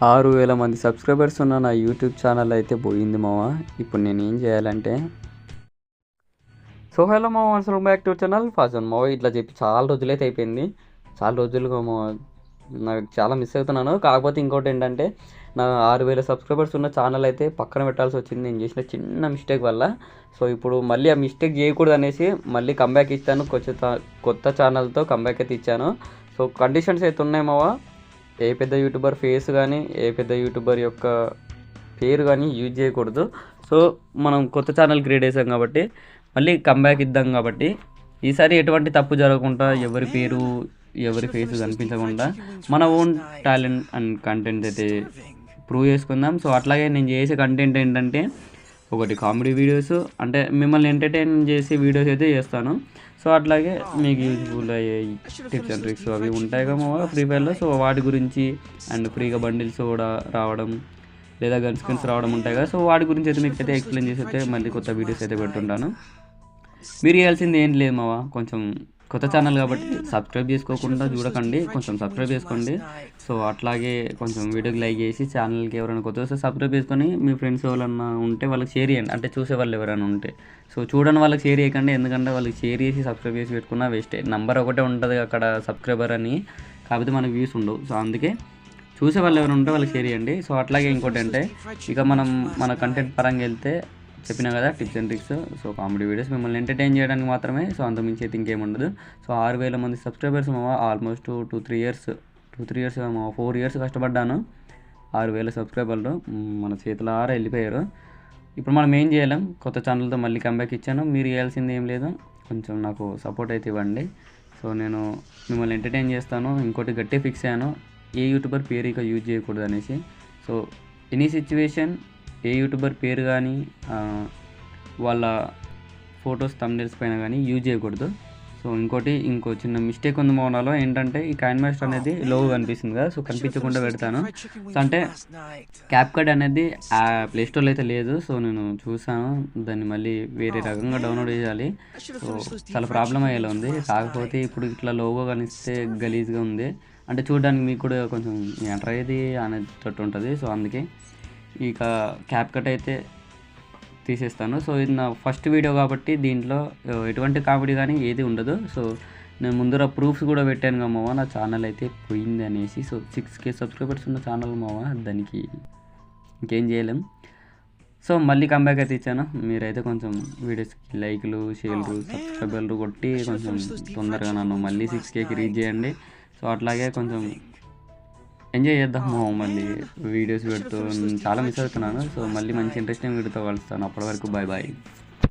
6,000 మంది సబ్స్క్రైబర్స్ ఉన్న నా యూట్యూబ్ ఛానల్ అయితే పోయింది మామ. ఇప్పుడు నేను ఏం చేయాలంటే హలో మామ, welcome back to channel fasten మావ. ఇట్లా చెప్పి చాలా రోజులైతే అయిపోయింది. చాలా రోజులుగా మావ నాకు చాలా మిస్ అవుతున్నాను. కాకపోతే ఇంకోటి ఏంటంటే నా 6,000 సబ్స్క్రైబర్స్ ఉన్న ఛానల్ అయితే పక్కన పెట్టాల్సి వచ్చింది నేను చేసిన చిన్న మిస్టేక్ వల్ల. సో ఇప్పుడు మళ్ళీ ఆ మిస్టేక్ చేయకూడదు అనేసి మళ్ళీ కంబ్యాక్ ఇచ్చాను. కొత్త ఛానల్తో కంబ్యాక్ అయితే ఇచ్చాను. సో కండిషన్స్ అయితే ఉన్నాయి మావ. ఏ పెద్ద యూట్యూబర్ ఫేస్ కానీ ఏ పెద్ద యూట్యూబర్ యొక్క పేరు కానీ యూజ్ చేయకూడదు. సో మనం కొత్త ఛానల్ క్రియేట్ చేసాం కాబట్టి మళ్ళీ కంబ్యాక్ ఇద్దాం. కాబట్టి ఈసారి ఎటువంటి తప్పు జరగకుండా ఎవరి పేరు ఎవరి ఫేస్ కనిపించకుండా మన ఓన్ టాలెంట్ అండ్ కంటెంట్ అయితే ప్రూవ్ చేసుకుందాం. సో అట్లాగే నేను చేసే కంటెంట్ ఏంటంటే ఒకటి కామెడీ వీడియోస్, అంటే మిమ్మల్ని ఎంటర్టైన్ చేసే వీడియోస్ అయితే చేస్తాను. సో అట్లాగే మీకు యూజ్ఫుల్ అయ్యే టిప్స్ అండ్ ట్రిక్స్ అవి ఉంటాయి కదా ఫ్రీ ఫైర్లో. సో వాటి గురించి అండ్ ఫ్రీగా బండిల్స్ కూడా రావడం లేదా గన్ స్కిన్స్ రావడం ఉంటాయి కదా. సో వాటి గురించి అయితే మీకు అయితే ఎక్స్ప్లెయిన్ చేసి అయితే మళ్ళీ కొత్త వీడియోస్ అయితే పెట్టుంటాను. మీరు చేయాల్సింది ఏం లేదు మావా, కొంచెం కొత్త ఛానల్ కాబట్టి సబ్స్క్రైబ్ చేసుకోకుండా చూడకండి, కొంచెం సబ్స్క్రైబ్ చేసుకోండి. సో అట్లాగే కొంచెం వీడియోకి లైక్ చేసి ఛానల్కి ఎవరైనా కొత్త వస్తే సబ్స్క్రైబ్ చేసుకొని మీ ఫ్రెండ్స్ ఎవరైనా ఉంటే వాళ్ళకి షేర్ చేయండి. అంటే చూసే వాళ్ళు ఎవరైనా ఉంటే సో చూడని వాళ్ళకి షేర్ చేయకండి, ఎందుకంటే వాళ్ళకి షేర్ చేసి సబ్స్క్రైబ్ చేసి పెట్టుకున్నా వేస్టే. నంబర్ ఒకటే ఉంటుంది అక్కడ సబ్స్క్రైబర్ అని, కాకపోతే మనకు వ్యూస్ ఉండవు. సో అందుకే చూసే వాళ్ళు ఎవరైనా ఉంటే వాళ్ళకి షేర్ చేయండి. సో అట్లాగే ఇంకోటి అంటే ఇక మనం మన కంటెంట్ పరంగా వెళ్తే చెప్పినా కదా tips and tricks. So comedy videos మిమ్మల్ని ఎంటర్టైన్ చేయడానికి మాత్రమే. సో అంతమించి అయితే ఇంకేముండదు. సో 6,000 మంది సబ్స్క్రైబర్స్ మావా, ఆల్మోస్ట్ 2-3 ఇయర్స్ 4 ఇయర్స్ కష్టపడ్డాను. 6,000 సబ్స్క్రైబర్లు మన చేతులారా వెళ్ళిపోయారు. ఇప్పుడు మనం ఏం చేయలేం, కొత్త ఛానల్తో మళ్ళీ కంబ్యాక్ ఇచ్చాను. మీరు చేయాల్సింది ఏం లేదు, కొంచెం నాకు సపోర్ట్ అయితే ఇవ్వండి. సో నేను మిమ్మల్ని ఎంటర్టైన్ చేస్తాను. ఇంకోటి గట్టి ఫిక్స్ అయ్యాను, ఏ యూట్యూబర్ పేరు ఇక యూజ్ చేయకూడదు అనేసి. సో ఎనీ సిచ్యువేషన్ ఏ యూట్యూబర్ పేరు కానీ వాళ్ళ ఫొటోస్ థంబ్నెయిల్స్ పైన కానీ యూజ్ చేయకూడదు. సో ఇంకో చిన్న మిస్టేక్ ఉంది మోనాలో, ఏంటంటే ఈ కాయిన్ మాస్టర్ అనేది లోగో కనిపిస్తుంది కదా, సో కనిపించకుండా పెడతాను. సో అంటే క్యాప్కట్ అనేది ఆ ప్లేస్టోర్లో అయితే లేదు. సో నేను చూసాను, దాన్ని మళ్ళీ వేరే రకంగా డౌన్లోడ్ చేయాలి. సో చాలా ప్రాబ్లం అయ్యేలా ఉంది. కాకపోతే ఇప్పుడు ఇట్లా లోగో కనిపిస్తే గలీజ్గా ఉంది, అంటే చూడడానికి మీకు కూడా కొంచెం ఎంటర్ అయ్యేది అనేటట్టు ఉంటుంది. సో అందుకే ఇక క్యాప్కట్ అయితే తీసేస్తాను. సో ఇది నా ఫస్ట్ వీడియో కాబట్టి దీంట్లో ఎటువంటి కామెడీ కానీ ఏది ఉండదు. సో నేను ముందర ప్రూఫ్స్ కూడా పెట్టాను కదా మావా, నా ఛానల్ అయితే పోయింది అనేసి. సో 6K సబ్స్క్రైబర్స్ ఉన్న ఛానల్ మావా, దానికి ఇంకేం చేయలేం. సో మళ్ళీ కంబ్యాక్ అయితే ఇచ్చాను. మీరైతే కొంచెం వీడియోస్కి లైక్లు, షేర్లు, సబ్స్క్రైబర్లు కొట్టి కొంచెం తొందరగా నన్ను మళ్ళీ 6Kకి రీచ్ చేయండి. సో అట్లాగే కొంచెం ఎంజాయ్ చేద్దాము. మళ్ళీ వీడియోస్ పెడుతూ చాలా మిస్ అవుతున్నాను. సో మళ్ళీ మంచి ఇంట్రెస్టింగ్ వీడియోతో కలుస్తాను. అప్పటి వరకు బాయ్ బాయ్.